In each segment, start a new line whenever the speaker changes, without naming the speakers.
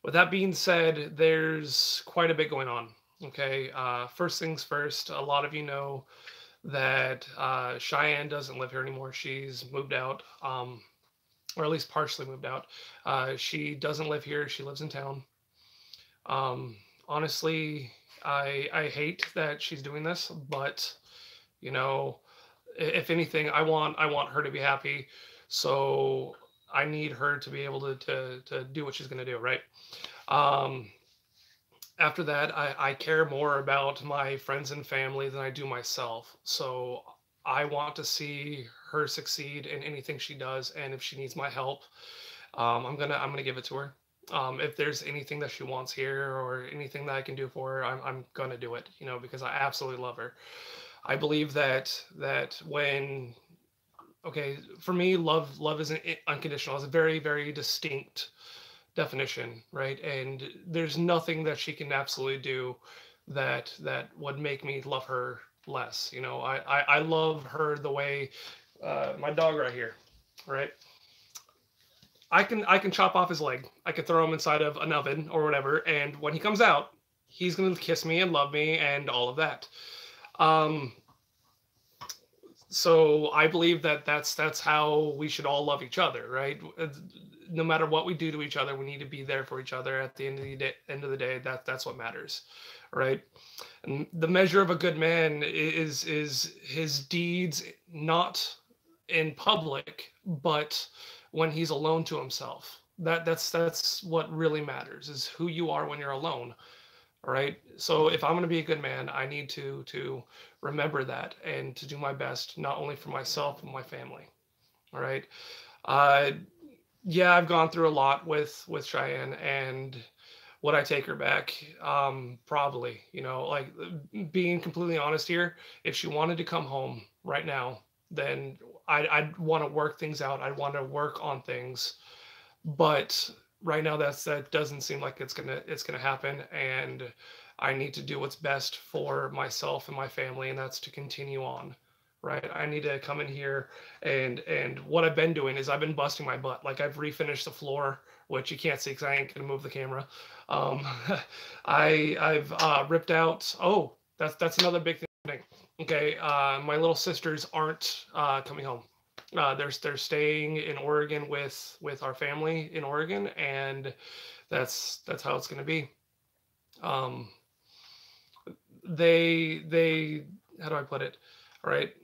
With that being said, there's quite a bit going on. Okay, first things first. A lot of you know that Cheyenne doesn't live here anymore. She's moved out, or at least partially moved out. She doesn't live here. She lives in town. Um, Honestly, I hate that she's doing this, but you know, if anything, I want her to be happy. So I need her to be able to do what she's gonna do, right? Um, After that, I care more about my friends and family than I do myself. So I want to see her succeed in anything she does, and if she needs my help, I'm gonna give it to her. If there's anything that she wants here or anything that I can do for her, I'm gonna do it. You know, because I absolutely love her. I believe that when okay, for me, love isn't unconditional. It's a very distinct definition, right? And there's nothing that she can absolutely do that would make me love her less. You know, I love her the way my dog right here, right? I can chop off his leg. I could throw him inside of an oven or whatever, and when he comes out, he's gonna kiss me and love me and all of that. Um, so I believe that that's how we should all love each other, right? No matter what we do to each other, we need to be there for each other. At the end of the day, that's what matters, right? And the measure of a good man is his deeds, not in public, but when he's alone to himself. That's what really matters, is who you are when you're alone. All right. So if I'm going to be a good man, I need to remember that and to do my best, not only for myself but my family. All right. Uh, yeah, I've gone through a lot with Cheyenne, and would I take her back? Probably. You know, like, being completely honest here, if she wanted to come home right now, then I'd want to work things out. I'd want to work on things, but right now that doesn't seem like it's gonna happen, and I need to do what's best for myself and my family, and that's to continue on, right? I need to come in here, and what I've been doing is I've been busting my butt. Like, I've refinished the floor, which you can't see because I ain't gonna move the camera. um I've ripped out. Oh, that's another big thing. Okay, my little sisters aren't coming home. They're staying in Oregon with our family in Oregon, and that's how it's going to be. Um, they how do I put it? All right,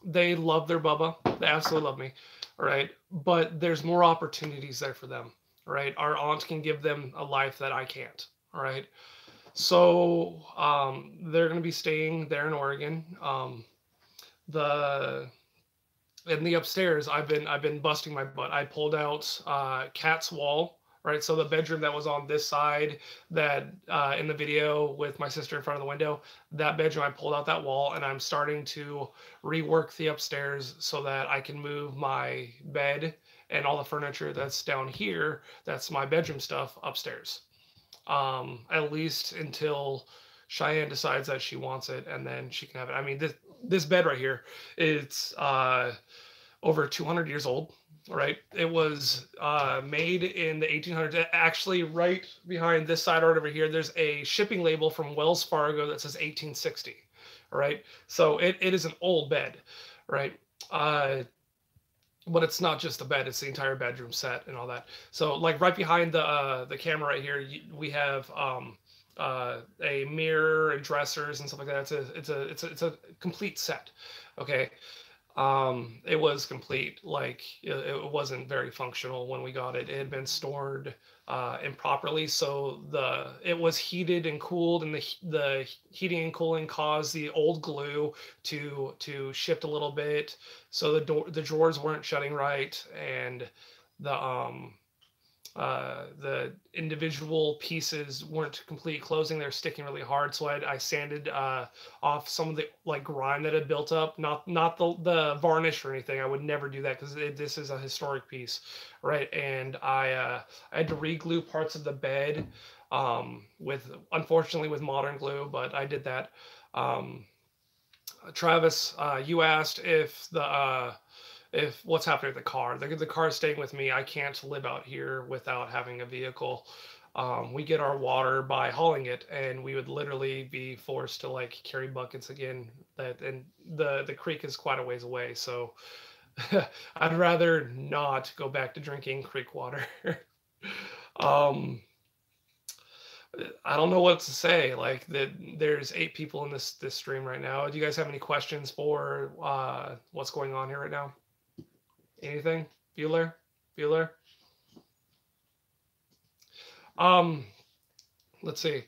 they love their Bubba. They absolutely love me. All right, but there's more opportunities there for them. All right, our aunt can give them a life that I can't. All right, so they're going to be staying there in Oregon. The In the upstairs, I've been busting my butt. I pulled out Cat's wall, right? So the bedroom that was on this side, that in the video with my sister in front of the window, that bedroom, I pulled out that wall, and I'm starting to rework the upstairs so that I can move my bed and all the furniture that's down here, that's my bedroom stuff, upstairs. At least until Cheyenne decides that she wants it, and then she can have it. I mean, this bed right here, it's over 200 years old, right? It was made in the 1800s. Actually, right behind this side right over here, there's a shipping label from Wells Fargo that says 1860, right? So it is an old bed, right? Uh, but it's not just the bed; it's the entire bedroom set and all that. So, like, right behind the camera right here, we have a mirror and dressers and stuff like that. It's a complete set. Okay, it was complete. Like, it wasn't very functional when we got it. It had been stored improperly, so it was heated and cooled, and the heating and cooling caused the old glue to shift a little bit, so the drawers weren't shutting right, and the the individual pieces weren't complete closing. They're sticking really hard. So I sanded off some of the, like, grime that had built up. Not the varnish or anything. I would never do that because this is a historic piece, right? And I had to re-glue parts of the bed, with, unfortunately, with modern glue, but I did that. Um, Travis, you asked if what's happening with the car. The car is staying with me. I can't live out here without having a vehicle. We get our water by hauling it, and we would literally be forced to like carry buckets again. That and the creek is quite a ways away, so I'd rather not go back to drinking creek water. um, I don't know what to say. Like that, there's 8 people in this stream right now. Do you guys have any questions for what's going on here right now? Anything, Bueller? Bueller? Um, let's see.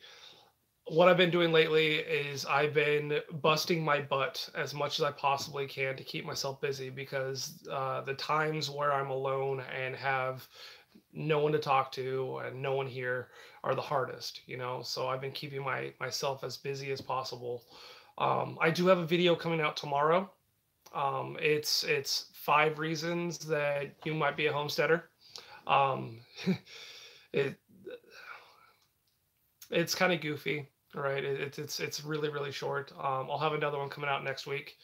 What I've been doing lately is I've been busting my butt as much as I possibly can to keep myself busy because the times where I'm alone and have no one to talk to and no one here are the hardest, you know. So I've been keeping myself as busy as possible. I do have a video coming out tomorrow. It's 5 reasons that you might be a homesteader. Um, it it's kind of goofy, right? It's really really short. I'll have another one coming out next week.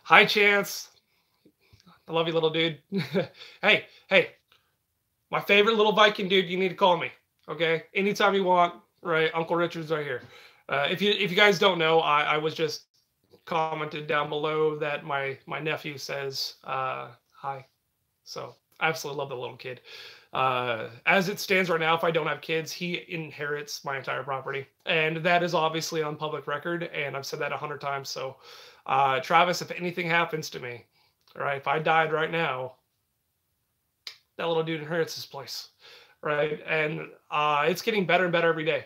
Hi, Chance. I love you, little dude. Hey, my favorite little Viking dude. You need to call me, okay? Anytime you want. Right, Uncle Richard's right here. If you guys don't know, I was just commented down below that my nephew says hi. So I absolutely love the little kid. As it stands right now, if I don't have kids, he inherits my entire property, and that is obviously on public record. And I've said that 100 times. So, Travis, if anything happens to me, all right, if I died right now, that little dude inherits this place, right? And it's getting better and better every day.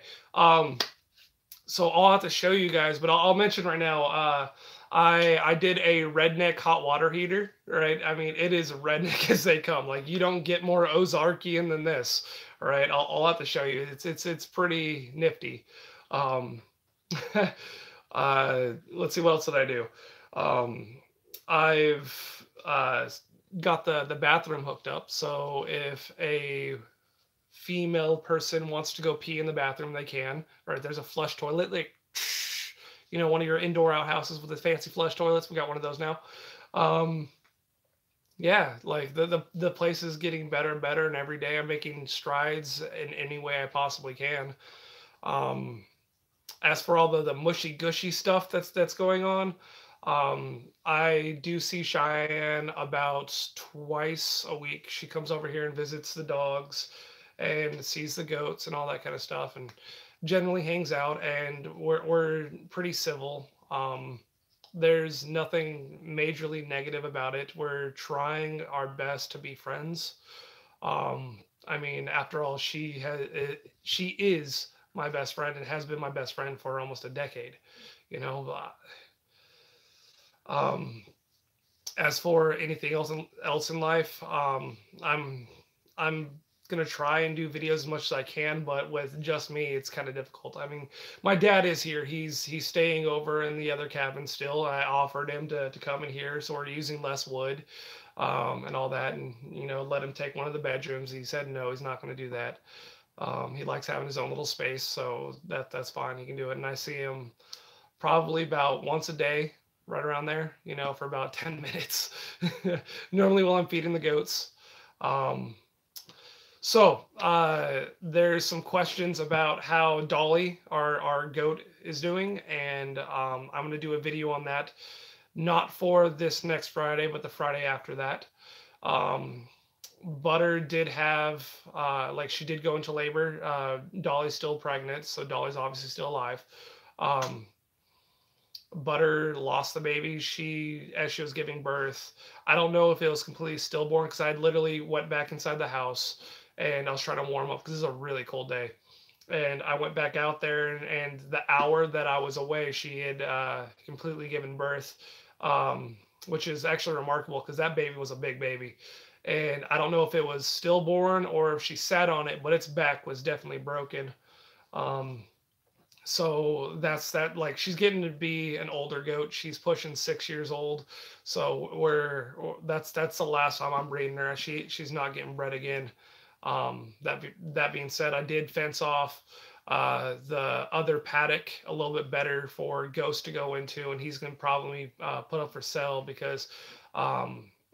So I'll have to show you guys, but I'll mention right now. I did a redneck hot water heater, right? I mean, it is redneck as they come. Like you don't get more Ozarkian than this, right? I'll have to show you. It's pretty nifty. Um, let's see, what else did I do? I've got the bathroom hooked up, so if a female person wants to go pee in the bathroom, they can. Right, there's a flush toilet, like one of your indoor outhouses with the fancy flush toilets. We got one of those now. Um, yeah, like the place is getting better and better, and every day I'm making strides in any way I possibly can. Um, as for all the mushy gushy stuff that's going on, I do see Cheyenne about twice a week. She comes over here and visits the dogs and sees the goats and all that kind of stuff, and generally hangs out. And we're pretty civil. There's nothing majorly negative about it. We're trying our best to be friends. I mean, after all, she is my best friend and has been my best friend for almost a decade. You know, um, as for anything else in life, I'm gonna try and do videos as much as I can, but with just me, it's kind of difficult. I mean, my dad is here. He's staying over in the other cabin still. I offered him to come in here, so we're using less wood, and all that, and let him take one of the bedrooms. He said no, he's not going to do that. He likes having his own little space, so that's fine. He can do it, and I see him probably about once a day, right around there, for about 10 minutes. Normally while I'm feeding the goats. So there's some questions about how Dolly, our goat, is doing, and I'm going to do a video on that, not for this next Friday, but the Friday after that. Butter did have, she did go into labor. Dolly's still pregnant, so Dolly's obviously still alive. Butter lost the baby as she was giving birth. I don't know if it was completely stillborn because I literally went back inside the house and I was trying to warm up because it's a really cold day. And I went back out there, and the hour that I was away, she had completely given birth, which is actually remarkable because that baby was a big baby. And I don't know if it was stillborn or if she sat on it, but its back was definitely broken. So that's that. Like she's getting to be an older goat. She's pushing 6 years old. So that's the last time I'm breeding her. She's not getting bred again. That being said, I did fence off the other paddock a little bit better for Ghost to go into, and he's going to probably put up for sale because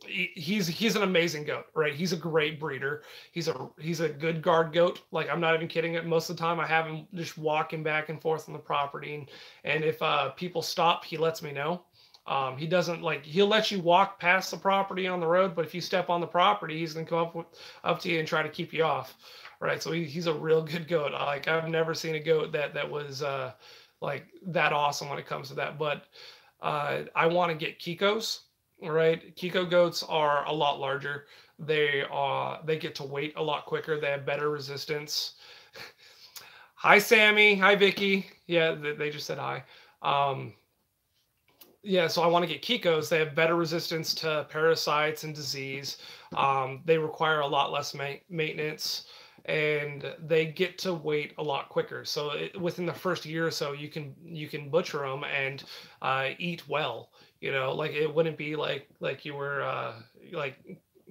he's an amazing goat, right? He's a great breeder. He's a good guard goat. Like, I'm not even kidding it. Most of the time I have him just walking back and forth on the property, and if people stop, he lets me know. He doesn't like he'll let you walk past the property on the road, but if you step on the property, he's gonna come up to you and try to keep you off, right? So he's a real good goat. Like, I've never seen a goat that was like that awesome when it comes to that. But I want to get Kikos. Right, Kiko goats are a lot larger. They get to wait a lot quicker. They have better resistance. Hi, Sammy. Hi, Vicky. Yeah, they just said hi. Um, yeah, so I want to get Kikos. They have better resistance to parasites and disease. They require a lot less maintenance, and they get to wait a lot quicker. So within the first year or so, you can butcher them and eat well. Like, it wouldn't be like you were like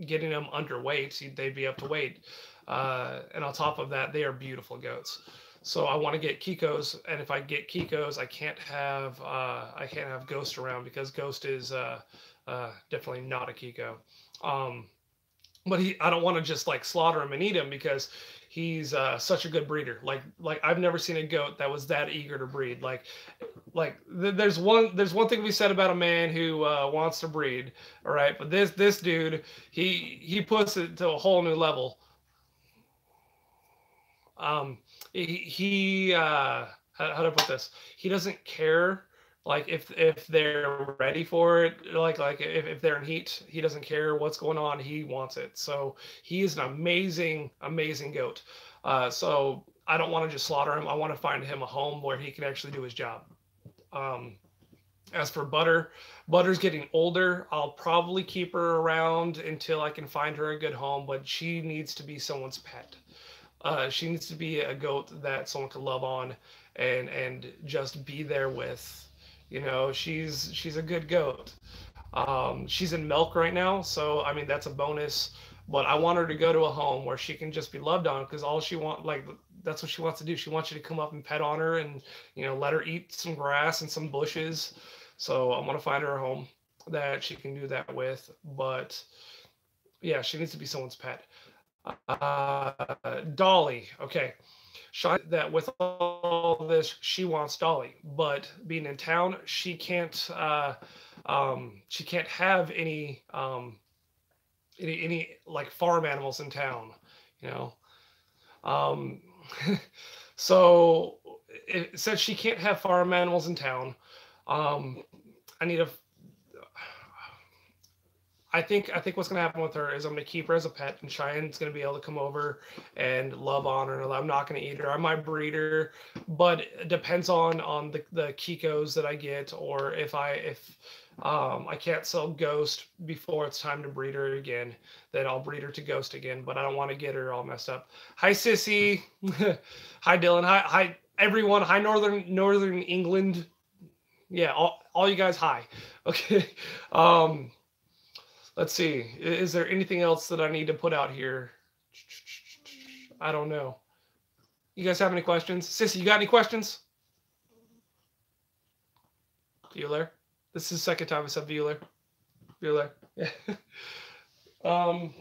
getting them underweight. They'd be up to weight, and on top of that, they are beautiful goats. So I want to get Kikos, and if I get Kikos, I can't have Ghost around, because Ghost is definitely not a Kiko. Um, but I don't want to just like slaughter him and eat him, because he's such a good breeder. Like I've never seen a goat that was that eager to breed. There's one thing we said about a man who wants to breed, all right. But this dude, he puts it to a whole new level. um how do I put this? He doesn't care, like, if they're ready for it, like if they're in heat, he doesn't care what's going on, he wants it. So he is an amazing goat. So I don't want to just slaughter him. I want to find him a home where he can actually do his job. um as for Butter's getting older. I'll probably keep her around until I can find her a good home, but she needs to be someone's pet. She needs to be a goat that someone can love on, and just be there with. She's a good goat. She's in milk right now, so I mean that's a bonus. But I want her to go to a home where she can just be loved on, because all she want like that's what she wants to do. She wants you to come up and pet on her, and let her eat some grass and some bushes. So I'm gonna find her a home that she can do that with. But yeah, she needs to be someone's pet. Dolly. Okay. That with all this, she wants Dolly, but being in town, she can't have any like farm animals in town, you know. Um, so it says she can't have farm animals in town. Um, I need a I think what's gonna happen with her is I'm gonna keep her as a pet, and Cheyenne's gonna be able to come over and love on her. I'm not gonna eat her. I might breed her, but it depends on the Kikos that I get, or if I can't sell Ghost before it's time to breed her again, then I'll breed her to Ghost again. But I don't want to get her all messed up. Hi, Sissy. Hi, Dylan. Hi, everyone. Hi, Northern England. Yeah, all you guys. Hi. Okay. Um, Let's see. Is there anything else that I need to put out here? I don't know. You guys have any questions? Sissy, you got any questions? Bueller. This is the second time I said Bueller. Bueller. Yeah. um,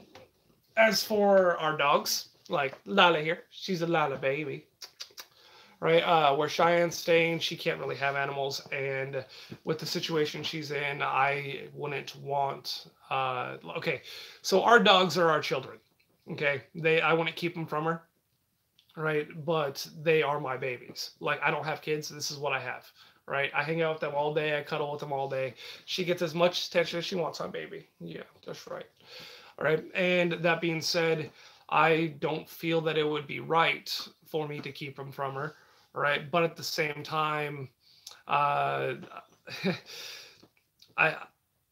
as for our dogs, like Lala here, she's a Lala baby. Right, where Cheyenne's staying, she can't really have animals, and with the situation she's in, I wouldn't want. Okay, so our dogs are our children. Okay, I wouldn't keep them from her, right? But they are my babies. Like, I don't have kids. This is what I have. Right, I hang out with them all day. I cuddle with them all day. She gets as much attention as she wants on baby. Yeah, that's right. All right, and that being said, I don't feel that it would be right for me to keep them from her. Right, but at the same time, uh, I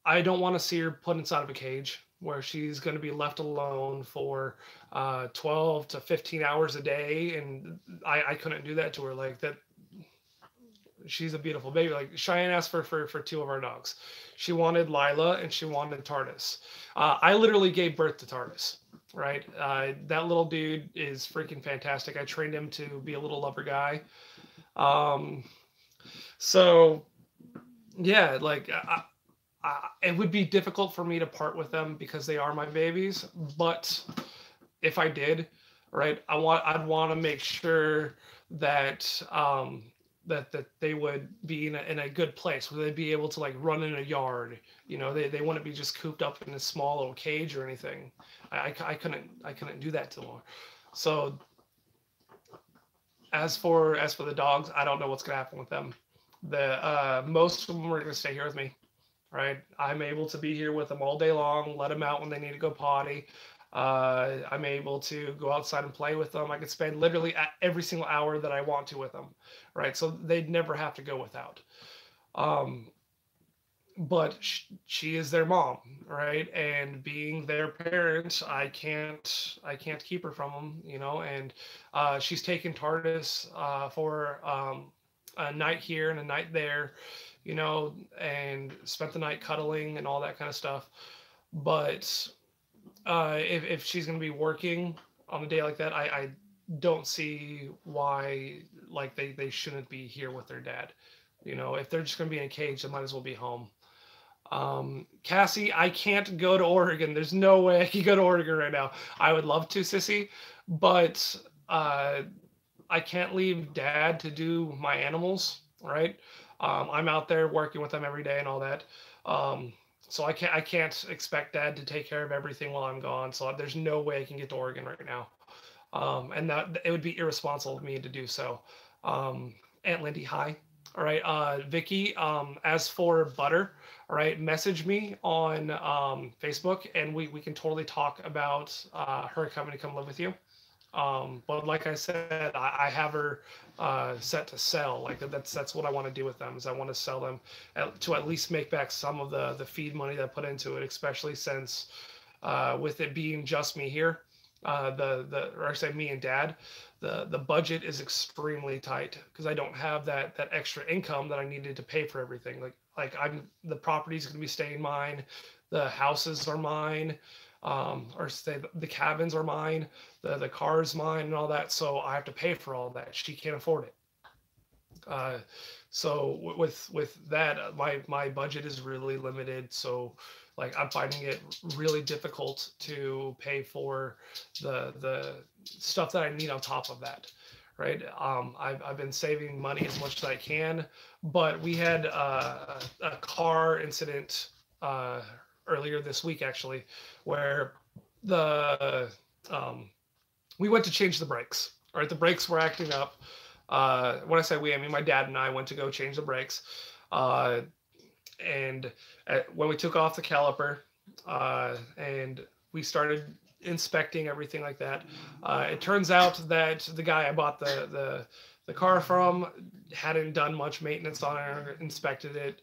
I don't want to see her put inside of a cage where she's going to be left alone for 12 to 15 hours a day, and I couldn't do that to her. Like that, she's a beautiful baby. Like, Cheyenne asked for two of our dogs. She wanted Lila and she wanted Tardis. I literally gave birth to Tardis. Right, that little dude is freaking fantastic. I trained him to be a little lover guy. Um, so yeah, like it would be difficult for me to part with them because they are my babies. But if I did, right, I'd want to make sure that that they would be in a good place where they'd be able to like run in a yard. You know, they wouldn't be just cooped up in a small little cage or anything. I couldn't do that to them. So as for the dogs, I don't know what's gonna happen with them. The most of them are gonna stay here with me, right? I'm able to be here with them all day long, let them out when they need to go potty. I'm able to go outside and play with them. I could spend literally every single hour that I want to with them, right? So they'd never have to go without. Um, but she is their mom, right? And being their parent, I can't keep her from them, you know. And she's taken TARDIS for a night here and a night there, you know, and spent the night cuddling and all that kind of stuff. But if she's going to be working on a day like that, I don't see why like they shouldn't be here with their dad. You know, if they're just going to be in a cage, they might as well be home. Cassie, I can't go to Oregon. There's no way I can go to Oregon right now. I would love to, Sissy, but uh, I can't leave Dad to do my animals, right? I'm out there working with them every day and all that. Um, so I can't expect Dad to take care of everything while I'm gone. So there's no way I can get to Oregon right now. And that it would be irresponsible of me to do so. Aunt Lindy, hi. All right, Vicky. As for Butter, all right, message me on Facebook, and we can totally talk about her coming to come live with you. But like I said, I have her set to sell. Like that's what I want to do with them is I want to sell them to at least make back some of the feed money that I put into it, especially since with it being just me here, or I say me and Dad, the budget is extremely tight because I don't have that extra income that I needed to pay for everything. Like the property's gonna be staying mine, the houses are mine, or say the cabins are mine, the car's mine and all that. So I have to pay for all that. She can't afford it. Uh, so with that, my budget is really limited. So like I'm finding it really difficult to pay for the stuff that I need on top of that. Right. I've been saving money as much as I can, but we had a car incident uh, earlier this week actually, where the we went to change the brakes. All right, the brakes were acting up. When I say we, I mean my dad and I went to go change the brakes. Uh, and when we took off the caliper and we started inspecting everything like that, it turns out that the guy I bought the car from hadn't done much maintenance on it or inspected it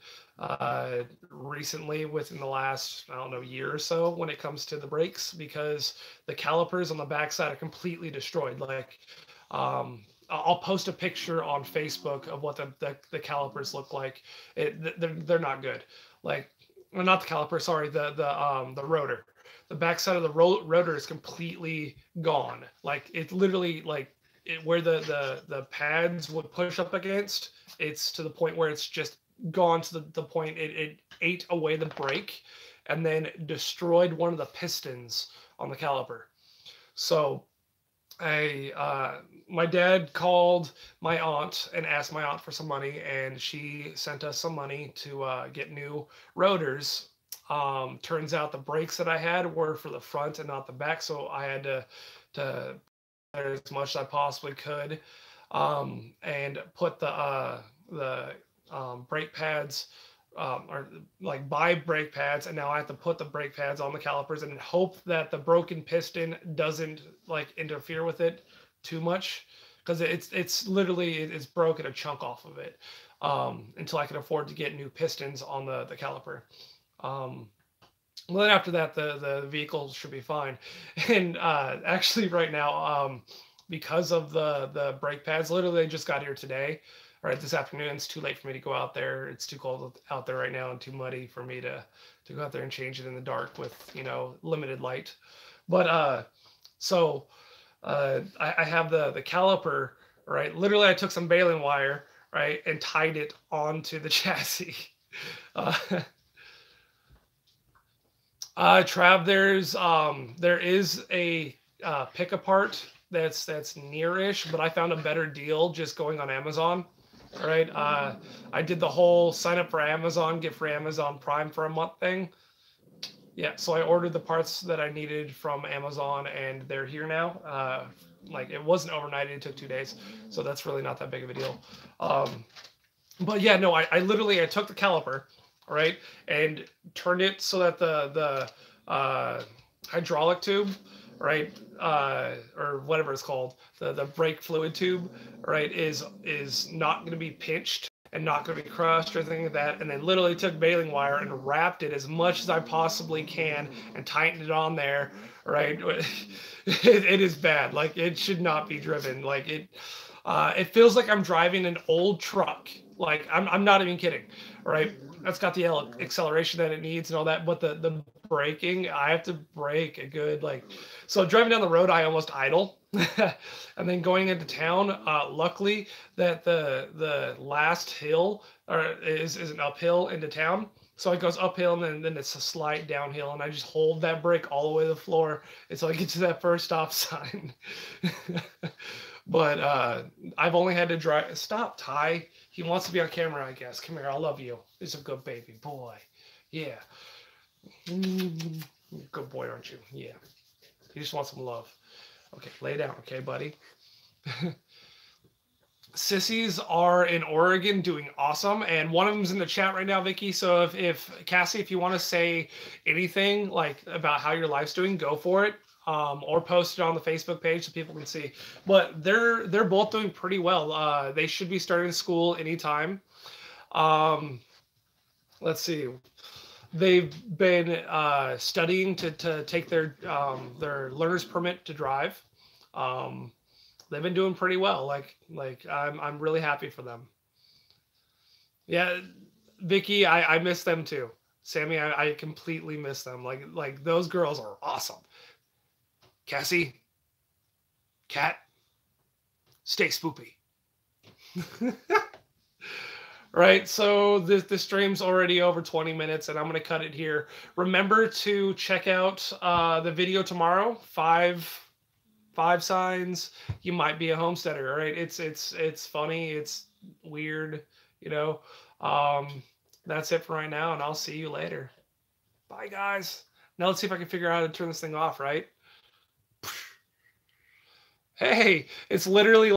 recently within the last, I don't know, year or so when it comes to the brakes because the calipers on the backside are completely destroyed. Like, I'll post a picture on Facebook of what the calipers look like. They're not good. Like, well, not the caliper, sorry, the rotor. The backside of the rotor is completely gone. Like it's literally like where the pads would push up against. It's to the point where it's just gone to the point it ate away the brake and then destroyed one of the pistons on the caliper. So my dad called my aunt and asked my aunt for some money, and she sent us some money to get new rotors. Turns out the brakes that I had were for the front and not the back, so I had to as much as I possibly could, and put the brake pads or like buy brake pads, and now I have to put the brake pads on the calipers and hope that the broken piston doesn't like interfere with it too much because it's literally it's broken a chunk off of it until I can afford to get new pistons on the caliper. Um, well, then after that, the vehicle should be fine. And actually, right now, because of the brake pads, literally they just got here today, right this afternoon. It's too late for me to go out there. It's too cold out there right now and too muddy for me to go out there and change it in the dark with limited light. But so I have the caliper, right? Literally, I took some baling wire, right, and tied it onto the chassis. Uh, Trav, there is a pick apart that's near-ish, but I found a better deal just going on Amazon. All right. I did the whole sign up for Amazon, get free Amazon Prime for a month thing. Yeah, so I ordered the parts that I needed from Amazon, and they're here now. Like it wasn't overnight; it took 2 days, so that's really not that big of a deal. Um, but yeah, no, I literally I took the caliper, right, and turned it so that the hydraulic tube, right, or whatever it's called, the brake fluid tube, right, is not going to be pinched and not going to be crushed or anything like that. And then literally took baling wire and wrapped it as much as I possibly can and tightened it on there, right. It is bad. Like it should not be driven. Like it feels like I'm driving an old truck. Like I'm not even kidding, right? That's got the acceleration that it needs and all that, but the braking, I have to brake a good like. So driving down the road, I almost idle, and then going into town. Luckily, that the last hill is an uphill into town. So it goes uphill and then it's a slight downhill, and I just hold that brake all the way to the floor until I get to that first stop sign. But I've only had to drive. Stop, Ty. He wants to be on camera, I guess. Come here, I love you. He's a good baby boy. Yeah. Good boy, aren't you? Yeah. He just wants some love. Okay, lay down, okay, buddy? Sissies are in Oregon doing awesome, and one of them's in the chat right now, Vicky. So if Cassie, if you want to say anything like about how your life's doing, go for it. Or post it on the Facebook page so people can see. But they're both doing pretty well. They should be starting school anytime. Let's see. They've been studying to take their learner's permit to drive. They've been doing pretty well. Like I'm really happy for them. Yeah, Vicky, I miss them too. Sammy, I completely miss them. Like those girls are awesome. Cassie, cat, stay spoopy. Right, so the stream's already over 20 minutes, and I'm going to cut it here. Remember to check out the video tomorrow. Five signs you might be a homesteader. Right? It's funny. It's weird. You know. That's it for right now, and I'll see you later. Bye, guys. Now let's see if I can figure out how to turn this thing off. Right. Hey, it's literally